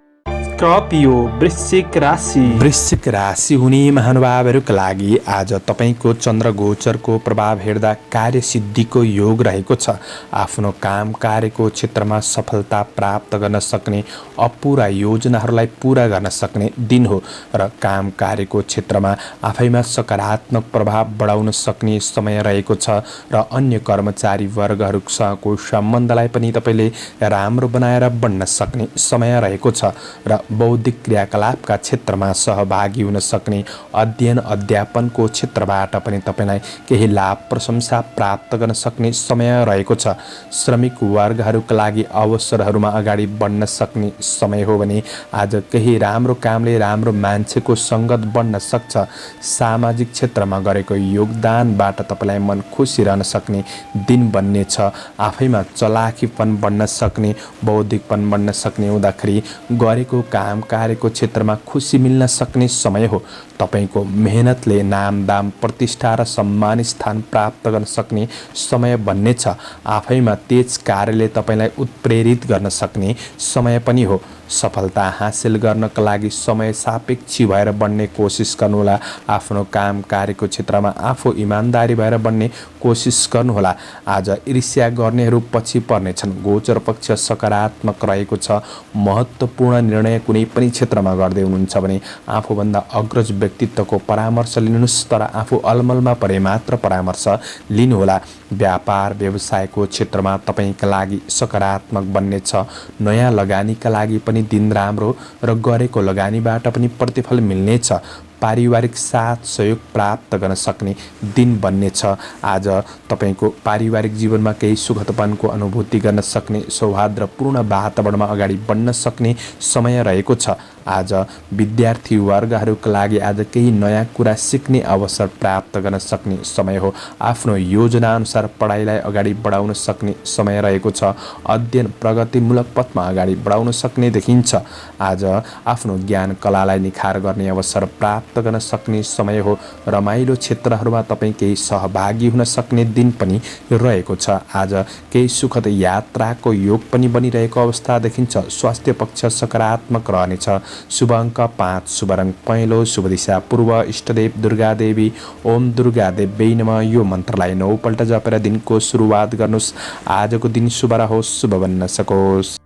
स्कर्पियो वृश्चिक राशि। वृश्चिक राशि हुने महानुभावहरूका लागि आज तपाईँको चन्द्र गोचरको प्रभाव हेर्दा कार्यसिद्धिको योग रहेको छ। आफ्नो काम कार्यको क्षेत्रमा सफलता प्राप्त गर्न सक्ने, अपुरा योजनाहरूलाई पुरा गर्न सक्ने दिन हो र काम कार्यको क्षेत्रमा आफैमा सकारात्मक प्रभाव बढाउन सक्ने समय रहेको छ र अन्य कर्मचारी वर्गहरूसँगको सम्बन्धलाई पनि तपाईँले राम्रो बनाएर बढ्न सक्ने समय रहेको छ र बौद्धिक क्रियाकलापका क्षेत्रमा सहभागी हुन सक्ने, अध्ययन अध्यापनको क्षेत्रबाट पनि तपाईँलाई केही लाभ प्रशंसा प्राप्त गर्न सक्ने समय रहेको छ। श्रमिक वर्गहरूका लागि अवसरहरूमा अगाडि बढ्न सक्ने समय हो भने आज केही राम्रो कामले राम्रो मान्छेको सङ्गत बन्न सक्छ। सामाजिक क्षेत्रमा गरेको योगदानबाट तपाईँलाई मन खुसी रहन सक्ने दिन बन्नेछ। आफैमा चलाखीपन बढ्न सक्ने, बौद्धिकपन बढ्न सक्ने हुँदाखेरि गरेको काम कार्यको क्षेत्रमा खुसी मिल्न सक्ने समय हो। तपाईँको मेहनतले नाम दाम प्रतिष्ठा र सम्मान स्थान प्राप्त गर्न सक्ने समय बन्नेछ। आफैमा तेज कार्यले तपाईँलाई उत्प्रेरित गर्न सक्ने समय पनि हो। सफलता हासिल गर्नका लागि समय सापेक्षी भएर बढ्ने कोसिस गर्नुहोला। आफ्नो काम कार्यको क्षेत्रमा आफू इमान्दारी भएर बढ्ने कोसिस गर्नुहोला। आज ईर्ष्या गर्नेहरू पछि पर्नेछन्। गोचर पक्ष सकारात्मक रहेको छ। महत्त्वपूर्ण निर्णय कुनै पनि क्षेत्रमा गर्दै हुनुहुन्छ भने आफूभन्दा अग्रज व्यक्तित्वको परामर्श लिनुहोस्, तर आफू अलमलमा परे मात्र परामर्श लिनुहोला। व्यापार व्यवसायको क्षेत्रमा तपाईँका लागि सकारात्मक बन्नेछ। नयाँ लगानीका लागि पनि दिन राम्रो र गरेको लगानीबाट पनि प्रतिफल मिल्नेछ। पारिवारिक साथ सहयोग प्राप्त गर्न सक्ने दिन बन्नेछ। आज तपाईँको पारिवारिक जीवनमा केही सुखदपनको अनुभूति गर्न सक्ने, सौहार्दपूर्ण वातावरणमा अगाडि बढ्न सक्ने समय रहेको छ। आज विद्यार्थी वर्गहरूका लागि आज केही नयाँ कुरा सिक्ने अवसर प्राप्त गर्न सक्ने समय हो। आफ्नो योजनाअनुसार पढाइलाई अगाडि बढाउन सक्ने समय रहेको छ। अध्ययन प्रगतिमूलक पथमा अगाडि बढाउन सक्ने देखिन्छ। आज आफ्नो ज्ञान कलालाई निखार गर्ने अवसर प्राप्त गर्न सक्ने समय हो। रमाइलो क्षेत्रहरूमा तपाईँ केही सहभागी हुन सक्ने दिन पनि रहेको छ। आज केही सुखद यात्राको योग पनि बनिरहेको अवस्था देखिन्छ। स्वास्थ्य पक्ष सकारात्मक रहनेछ। शुभ अङ्क 5, शुभ रङ पहेँलो, शुभ दिशा पूर्व, इष्टदेव दुर्गा देवी। ओम दुर्गा देवी नमः यो मन्त्रलाई 9 पल्ट जपेर दिनको सुरुवात गर्नुहोस्। आजको दिन शुभ रहोस्, शुभ बन्न सकोस्।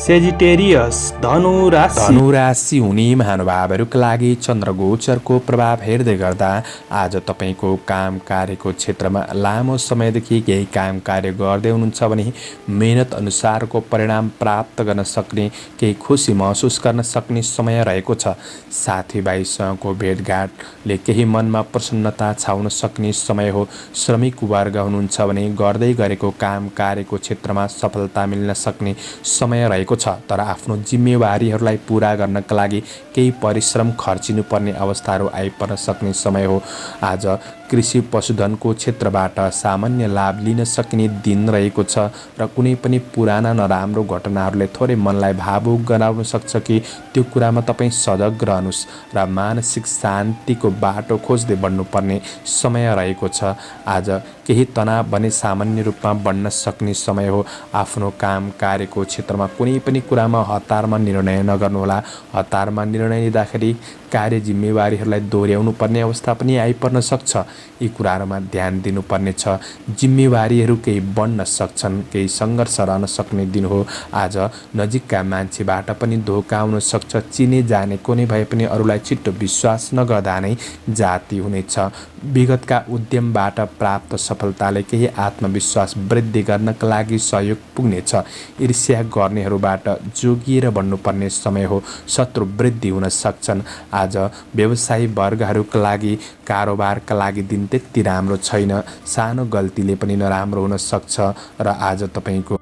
सेजिटेरियस धनु राशि हुने महानुभावहरूका लागि चन्द्रगोचरको प्रभाव हेर्दै गर्दा आज तपाईँको काम कार्यको क्षेत्रमा लामो समयदेखि केही काम कार्य गर्दै हुनुहुन्छ भने मेहनत अनुसारको परिणाम प्राप्त गर्न सक्ने, केही खुसी महसुस गर्न सक्ने समय रहेको छ। साथीभाइसँगको भेटघाटले केही मनमा प्रसन्नता छाउन सक्ने समय हो। श्रमिक वर्ग हुनुहुन्छ भने गर्दै गरेको काम कार्यको क्षेत्रमा सफलता मिल्न सक्ने समय रहेको छ। तर आफ्नो जिम्मेवारीहरूलाई पूरा गर्नका लागि केही परिश्रम खर्चिनुपर्ने अवस्थाहरू आइपर्न सक्ने समय हो। आज कृषि पशुधनको क्षेत्रबाट सामान्य लाभ लिन सकिने दिन रहेको छ र कुनै पनि पुराना नराम्रो घटनाहरूले थोरै मनलाई भावुक गराउन सक्छ कि त्यो कुरामा तपाईँ सजग रहनुहोस् र मानसिक शान्तिको बाटो खोज्दै बढ्नुपर्ने समय रहेको छ। आज केही तनाव भने सामान्य रूपमा बढ्न सक्ने समय हो। आफ्नो काम कार्यको क्षेत्रमा कुनै पनि कुरामा हतारमा निर्णय नगर्नुहोला। हतारमा निर्णय लिँदाखेरि कार्य जिम्मेवारीहरूलाई दोहोऱ्याउनु पर्ने अवस्था पनि आइपर्न सक्छ। यी कुराहरूमा ध्यान दिनुपर्ने छ। जिम्मेवारीहरू केही बढ्न सक्छन्, केही सङ्घर्ष रहन सक्ने दिन हो। आज नजिकका मान्छेबाट पनि धोका आउन सक्छ। चिने जाने कुनै भए पनि अरूलाई छिट्टो विश्वास नगर्दा नै जाति हुनेछ। विगतका उद्यमबाट प्राप्त सफलताले केही आत्मविश्वास वृद्धि गर्नका लागि सहयोग पुग्नेछ। ईर्ष्या गर्नेहरूबाट जोगिएर बढ्नुपर्ने समय हो। शत्रु वृद्धि हुन सक्छन्। आज व्यवसायी वर्गहरूका लागि कारोबारका लागि दिन त्यति राम्रो छैन। सानो गल्तीले पनि नराम्रो हुन सक्छ र आज तपाईँको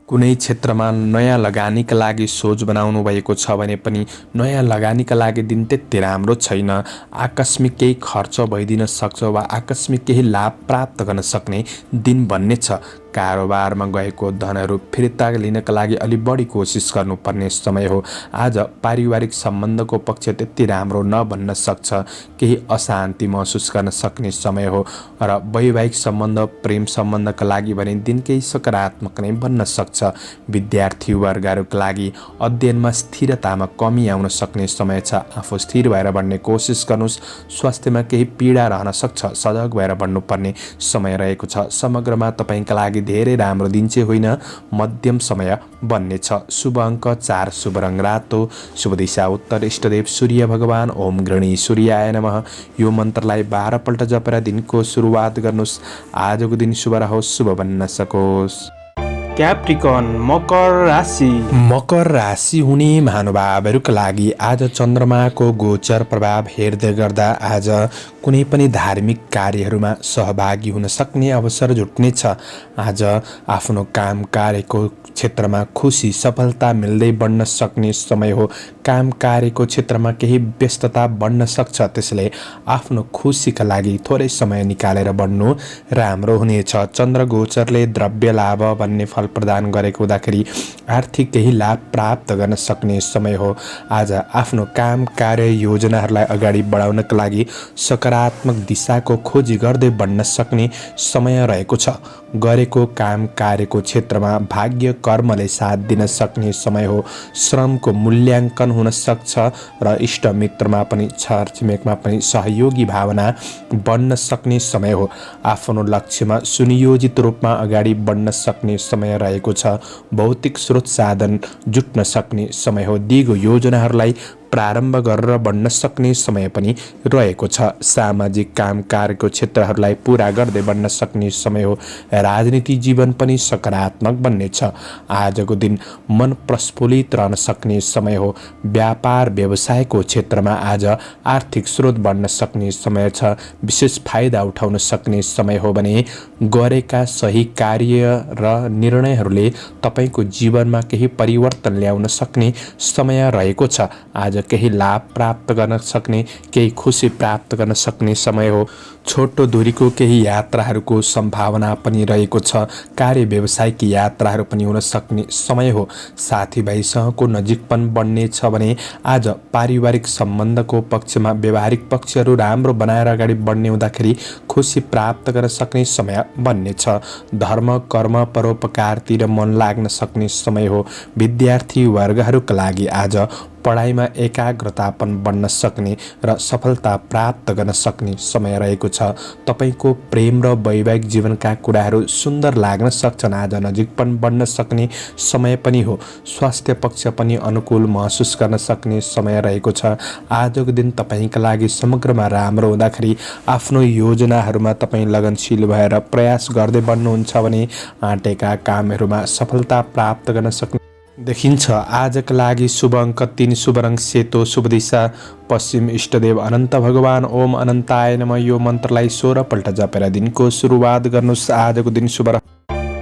कुनै क्षेत्रमा नयाँ लगानीका लागि सोच बनाउनु भएको छ भने पनि नयाँ लगानीका लागि दिन त्यति राम्रो छैन। आकस्मिक केही खर्च भइदिन सक्छ वा आकस्मिक केही लाभ प्राप्त गर्न सक्ने दिन बन्नेछ। कारोबारमा गएको धनहरू फिर्ता लिनका लागि अलि बढी कोसिस गर्नुपर्ने समय हो। आज पारिवारिक सम्बन्धको पक्ष त्यति राम्रो नबन्न सक्छ। केही अशान्ति महसुस गर्न सक्ने समय हो र वैवाहिक सम्बन्ध प्रेम सम्बन्धका लागि भने दिन केही सकारात्मक नै बन्न सक्छ। विद्यार्थी वर्गहरूका लागि अध्ययनमा स्थिरतामा कमी आउन सक्ने समय छ। आफू स्थिर भएर बढ्ने कोसिस गर्नुहोस्। स्वास्थ्यमा केही पीडा रहन सक्छ। सजग भएर बढ्नुपर्ने समय रहेको छ। समग्रमा तपाईँका लागि धेरै राम्रो दिन चाहिँ होइन, मध्यम समय बन्नेछ। शुभ अङ्क 4, शुभ रङ रातो, शुभ दिशा उत्तर, इष्टदेव सूर्य भगवान। ओम गृणी सूर्याय नमः यो मन्त्रलाई 12 पल्ट जपेर दिनको सुरुवात गर्नुहोस्। आजको दिन शुभ रहोस्, शुभ बन्न सकोस्। क्याप्रिकन मकर राशि। मकर राशि हुने महानुभावहरूका लागि आज चन्द्रमाको गोचर प्रभाव हेर्दै गर्दा आज कुनै पनि धार्मिक कार्यहरूमा सहभागी हुन सक्ने अवसर जुट्नेछ। आज आफ्नो काम कार्यको क्षेत्रमा खुसी सफलता मिल्दै बढ्न सक्ने समय हो। काम कार्यको क्षेत्रमा केही व्यस्तता बढ्न सक्छ, त्यसैले आफ्नो खुसीका लागि थोरै समय निकालेर बढ्नु राम्रो हुनेछ। चन्द्र गोचरले द्रव्य लाभ भन्ने फल प्रदान गरेको हुँदाखेरि आर्थिक केही लाभ प्राप्त गर्न सक्ने समय हो। आज आफ्नो काम कार्य योजनाहरूलाई अगाडि बढाउनका लागि सकारात्मक दिशाको खोजी गर्दै बढ्न सक्ने समय रहेको छ। गरेको काम कार्यको क्षेत्रमा भाग्य कर्मले साथ दिन सक्ने समय हो। श्रमको मूल्याङ्कन हुन सक्छ र इष्ट मित्रमा पनि छरछिमेकमा पनि सहयोगी भावना बढ्न सक्ने समय हो। आफ्नो लक्ष्यमा सुनियोजित रूपमा अगाडि बढ्न सक्ने समय रहेको छ। भौतिक स्रोत साधन जुट्न सक्ने समय हो। दिगो योजनाहरूलाई प्रारम्भ गरेर बढ्न सक्ने समय पनि रहेको छ। सामाजिक काम कार्यको क्षेत्रहरूलाई पूरा गर्दै बढ्न सक्ने समय हो। राजनीति जीवन पनि सकारात्मक बन्नेछ। आजको दिन मन प्रस्फुलित रहन सक्ने समय हो। व्यापार व्यवसायको क्षेत्रमा आज आर्थिक स्रोत बढ्न सक्ने समय छ। विशेष फाइदा उठाउन सक्ने समय हो भने गरेका सही कार्य र निर्णयहरूले तपाईको जीवनमा केही परिवर्तन ल्याउन सक्ने समय रहेको छ। आज केही लाभ प्राप्त गर्न सक्ने, केही खुसी प्राप्त गर्न सक्ने समय हो। छोटो दूरीको केही यात्राहरूको सम्भावना पनि रहेको छ। कार्य व्यवसायिक यात्राहरू पनि हुन सक्ने समय हो। साथीभाइसँगको नजिकपन बढ्ने छ भने आज पारिवारिक सम्बन्धको पक्षमा व्यावहारिक पक्षहरू राम्रो बनाएर अगाडि बढ्ने हुँदाखेरि खुसी प्राप्त गर्न सक्ने समय बन्नेछ। धर्म कर्म परोपकारतिर मन लाग्न सक्ने समय हो। विद्यार्थी वर्गहरूका लागि आज पढाइमा एकाग्रतापन बढ्न सक्ने र सफलता प्राप्त गर्न सक्ने समय रहेको छ। तपाईको प्रेम र वैवाहिक जीवनका कुराहरू सुन्दर लाग्न सक्छन्। आज नजिकपन बढ्न सक्ने समय पनि हो। स्वास्थ्य पक्ष पनि अनुकूल महसुस गर्न सक्ने समय रहेको छ। आजको दिन तपाईका लागि समग्रमा राम्रो हुँदाखेरि आफ्नो योजनाहरूमा तपाईँ लगनशील भएर प्रयास गर्दै बढ्नुहुन्छ भने आँटेका कामहरूमा सफलता प्राप्त गर्न सक्ने देखिन्छ। आजका लागि शुभ अङ्क 3, शुभ रङ सेतो, शुभ दिशा पश्चिम, इष्टदेव अनन्त भगवान ओम अनन्ताय नमः। यो मन्त्रलाई 16 पल्ट जपेर दिनको सुरुवात गर्नुहोस्। आजको दिन शुभ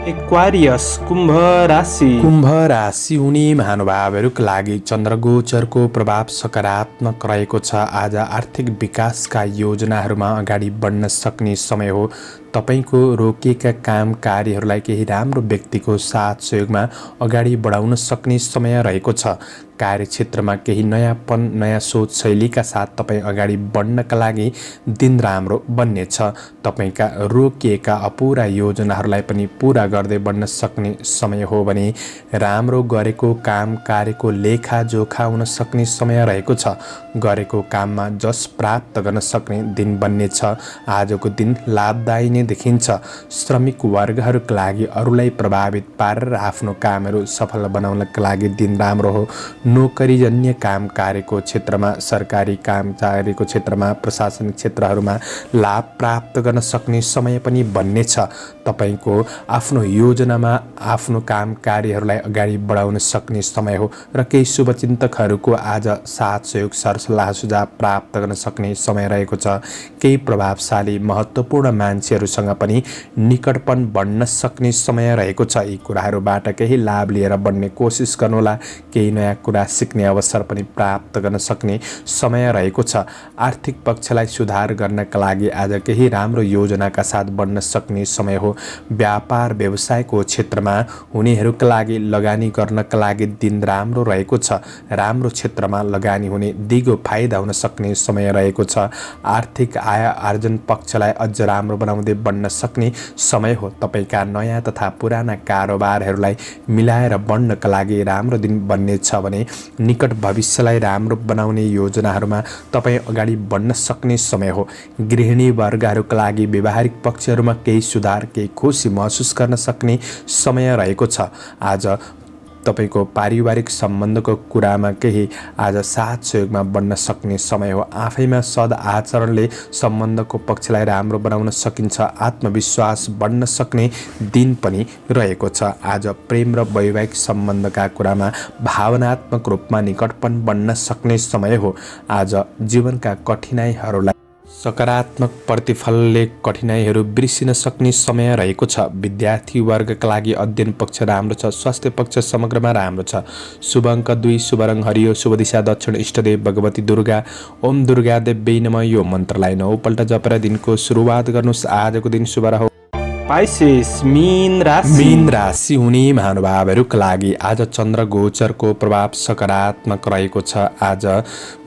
एक्वारियस कुम्भ राशि। कुम्भ राशि हुने महानुभावहरूका लागि चन्द्रगोचरको प्रभाव सकारात्मक रहेको छ। आज आर्थिक विकासका योजनाहरूमा अगाडि बढ्न सक्ने समय हो। तपाईको रोकिएका काम कार्यहरूलाई केही राम्रो व्यक्तिको साथ सहयोगमा अगाडि बढाउन सक्ने समय रहेको छ। कार्यक्षेत्रमा केही नयाँपन नयाँ सोच शैलीका साथ तपाईँ अगाडि बढ्नका लागि दिन राम्रो बन्नेछ। तपाईका रोकिएका अपुरा योजनाहरूलाई पनि पूरा गर्दै बढ्न सक्ने समय हो भने राम्रो गरेको काम कार्यको लेखाजोखा हुन सक्ने समय रहेको छ। गरेको काममा जस प्राप्त गर्न सक्ने दिन बन्नेछ। आजको दिन लाभदायी नै देखिन्छ। श्रमिक वर्गहरूका लागि अरूलाई प्रभावित पारेर आफ्नो कामहरू सफल बनाउनका लागि दिन राम्रो हो। नोकरीजन्य काम कार्यको क्षेत्रमा, सरकारी काम कार्यको क्षेत्रमा, प्रशासनिक क्षेत्रहरूमा लाभ प्राप्त गर्न सक्ने समय पनि बन्नेछ। तपाईको आफ्नो योजनामा आफ्नो काम कार्यहरूलाई अगाडि बढाउन सक्ने समय हो र केही शुभचिन्तकहरूको आज साथ सहयोग सरसल्लाह सुझाव प्राप्त गर्न सक्ने समय रहेको छ। केही प्रभावशाली महत्त्वपूर्ण मान्छेहरूसँग पनि निकटपन बढ्न सक्ने समय रहेको छ। यी कुराहरूबाट केही लाभ लिएर बढ्ने कोसिस गर्नुहोला। केही नयाँ कुरा सिक्ने अवसर पनि प्राप्त गर्न सक्ने समय रहेको छ। आर्थिक पक्षलाई सुधार गर्नका लागि आज केही राम्रो योजनाका साथ बढ्न सक्ने समय हो। व्यापार व्यवसायको क्षेत्रमा हुनेहरूका लागि लगानी गर्नका लागि दिन राम्रो रहेको छ। राम्रो क्षेत्रमा लगानी हुने दिगो फाइदा हुन सक्ने समय रहेको छ। आर्थिक आय आर्जन पक्षलाई अझ राम्रो बनाउँदै बढ्न सक्ने समय हो। तपाईका नयाँ तथा पुराना कारोबारहरूलाई मिलाएर बढ्नका लागि राम्रो दिन बन्नेछ भने निकट भविष्यलाई राम्रो बनाउने योजनाहरूमा तपाईँ अगाडि बढ्न सक्ने समय हो। गृहिणी वर्गहरूका लागि व्यावहारिक पक्षहरूमा केही सुधार, केही खुसी महसुस गर्न सक्ने समय रहेको छ। आज तपाईको पारिवारिक सम्बन्धको कुरामा केही आज साथ सहयोगमा बन्न सक्ने समय हो। आफैमा सद आचरणले सम्बन्धको पक्षलाई राम्रो बनाउन सकिन्छ। आत्मविश्वास बढ्न सक्ने दिन पनि रहेको छ। आज प्रेम र वैवाहिक सम्बन्धका कुरामा भावनात्मक रूपमा निकटपन बन्न सक्ने समय हो। आज जीवनका कठिनाइहरूलाई सकारात्मक प्रतिफलले कठिनाइहरू बिर्सिन सक्ने समय रहेको छ। विद्यार्थी वर्गका लागि अध्ययन पक्ष राम्रो छ। स्वास्थ्य पक्ष समग्रमा राम्रो छ। शुभ अङ्क 2, शुभ रङ हरियो, शुभ दिशा दक्षिण, इष्टदेव भगवती दुर्गा। ओम दुर्गा देव्यै नमः यो मन्त्रलाई 9 पल्ट जपेर दिनको सुरुवात गर्नुहोस्। आजको दिन शुभ रहोस्। पाइसेस मीन राशि हुने महानुभावहरूका लागि आज चन्द्र गोचरको प्रभाव सकारात्मक रहेको छ। आज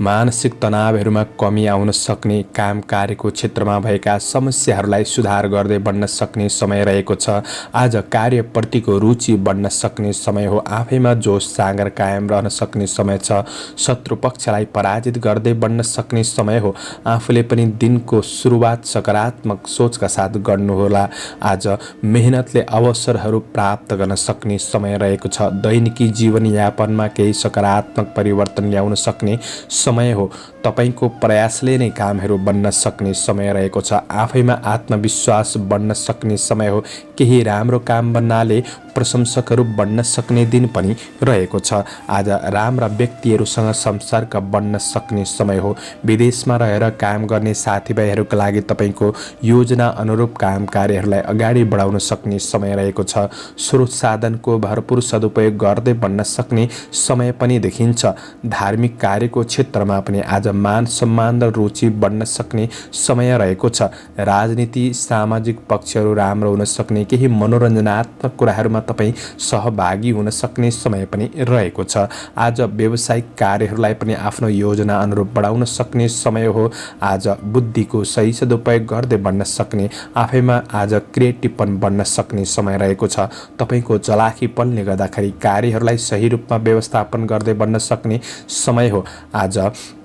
मानसिक तनावहरूमा कमी आउन सक्ने, काम कार्यको क्षेत्रमा भएका समस्याहरूलाई सुधार गर्दै बढ्न सक्ने समय रहेको छ। आज कार्यप्रतिको रुचि बढ्न सक्ने समय हो। आफैमा जोस जाँगर कायम रहन सक्ने समय छ। शत्रु पक्षलाई पराजित गर्दै बढ्न सक्ने समय हो। आफूले पनि दिनको सुरुवात सकारात्मक सोचका साथ गर्नुहोला। आज मेहनतले अवसरहरू प्राप्त गर्न सक्ने समय रहेको छ। दैनिकी जीवनयापनमा केही सकारात्मक परिवर्तन ल्याउन सक्ने समय हो। तपाईको प्रयासले नै कामहरू बन्न सक्ने समय रहेको छ। आफैमा आत्मविश्वास बढ्न सक्ने समय हो। केही राम्रो काम बन्नाले प्रशंसकहरू बन्न सक्ने दिन पनि रहेको छ। आज राम्रा व्यक्तिहरूसँग सम्पर्क बन्न सक्ने समय हो। विदेशमा रहेर काम गर्ने साथीभाइहरूका लागि तपाईको योजना अनुरूप काम कार्यहरूलाई अगाडि बढाउन सक्ने समय रहेको छ। स्रोत साधनको भरपूर सदुपयोग गर्दै बन्न सक्ने समय पनि देखिन्छ। धार्मिक कार्यको क्षेत्रमा पनि आज मान सम्मान र रुचि बढ्न सक्ने समय रहेको छ। राजनीति सामाजिक पक्षहरू राम्रो हुन सक्ने, केही मनोरञ्जनात्मक कुराहरूमा तपाईँ सहभागी हुन सक्ने समय पनि रहेको छ। आज व्यावसायिक कार्यहरूलाई पनि आफ्नो योजना अनुरूप बढाउन सक्ने समय हो। आज बुद्धिको सही सदुपयोग गर्दै बढ्न सक्ने, आफैमा आज क्रिएटिभपन बन्न सक्ने समय रहेको छ। तपाईको चलाखीपनले गर्दाखेरि कार्यहरूलाई सही रूपमा व्यवस्थापन गर्दै बढ्न सक्ने समय हो। आज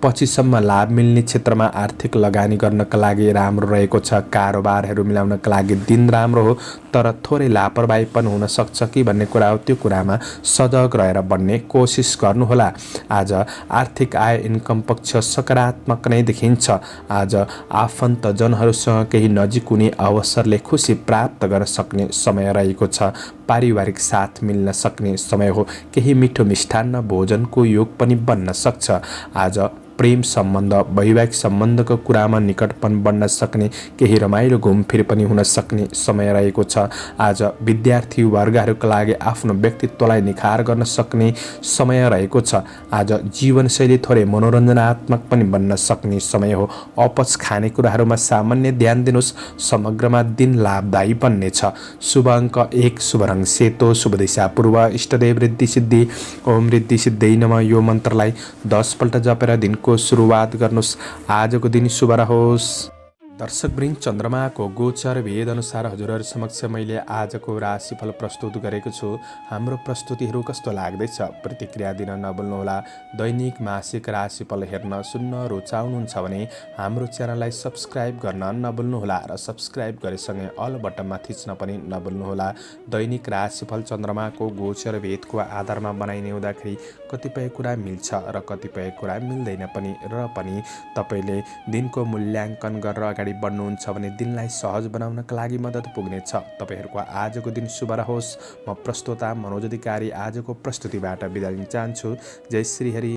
पछिसम्म लाभ मिल्ने क्षेत्रमा आर्थिक लगानी गर्नका लागि राम्रो रहेको छ। कारोबारहरू मिलाउनका लागि दिन राम्रो हो, तर थोरै लापरवाही पनि हुन सक्छ कि भन्ने कुरा हो। त्यो कुरामा सजग रहेर बन्ने कोसिस गर्नुहोला। आज आर्थिक आय इन्कम पक्ष सकारात्मक नै देखिन्छ। आज आफन्तजनहरूसँग केही नजिक हुने अवसरले खुसी प्राप्त गर्न सक्ने समय रहेको छ। पारिवारिक साथ मिल्न सक्ने समय हो। केही मिठो मिष्ठान्न भोजनको योग पनि बन्न सक्छ। आज प्रेम सम्बन्ध वैवाहिक सम्बन्धको कुरामा निकटपन बन्न सक्ने, केही रमाइलो घुमफिर पनि हुन सक्ने समय रहेको छ। आज विद्यार्थी वर्गहरूका लागि आफ्नो व्यक्तित्वलाई निखार गर्न सक्ने समय रहेको छ। आज जीवनशैली थोरै मनोरञ्जनात्मक पनि बन्न सक्ने समय हो। अपच खाने कुराहरूमा सामान्य ध्यान दिनुहोस्। समग्रमा दिन लाभदायी बन्नेछ। शुभ अङ्क 1, शुभ रङ सेतो, शुभ दिशा पूर्व, इष्टदेव रिद्धि सिद्धि। ओम रिद्धि सिद्धै नमः यो मन्त्रलाई 10 पल्ट जपेर दिनको सुरुवात गर्नुहोस्। आजको दिन शुभ रहोस्। दर्शकवृन्द, चन्द्रमाको गोचर भेद अनुसार हजुरहरू समक्ष मैले आजको राशिफल प्रस्तुत गरेको छु। हाम्रो प्रस्तुतिहरू कस्तो लाग्दैछ प्रतिक्रिया दिन नभुल्नुहोला। दैनिक मासिक राशिफल हेर्न सुन्न रुचाउनुहुन्छ भने हाम्रो च्यानललाई सब्स्क्राइब गर्न नभुल्नुहोला र सब्स्क्राइब गरेसँगै अल बटनमा थिच्न पनि नभुल्नुहोला। दैनिक राशिफल चन्द्रमाको गोचर भेदको आधारमा बनाइने हुँदाखेरि कतिपय कुरा मिल्छ र कतिपय कुरा मिल्दैन पनि, र पनि तपाईँले दिनको मूल्याङ्कन गरेर अगाडि बढ्नुहुन्छ भने दिनलाई सहज बनाउनका लागि मद्दत पुग्नेछ। तपाईँहरूको आजको दिन शुभ रहोस्। म प्रस्तोता मनोज अधिकारी आजको प्रस्तुतिबाट बिदा लिन चाहन्छु। जय श्री हरि।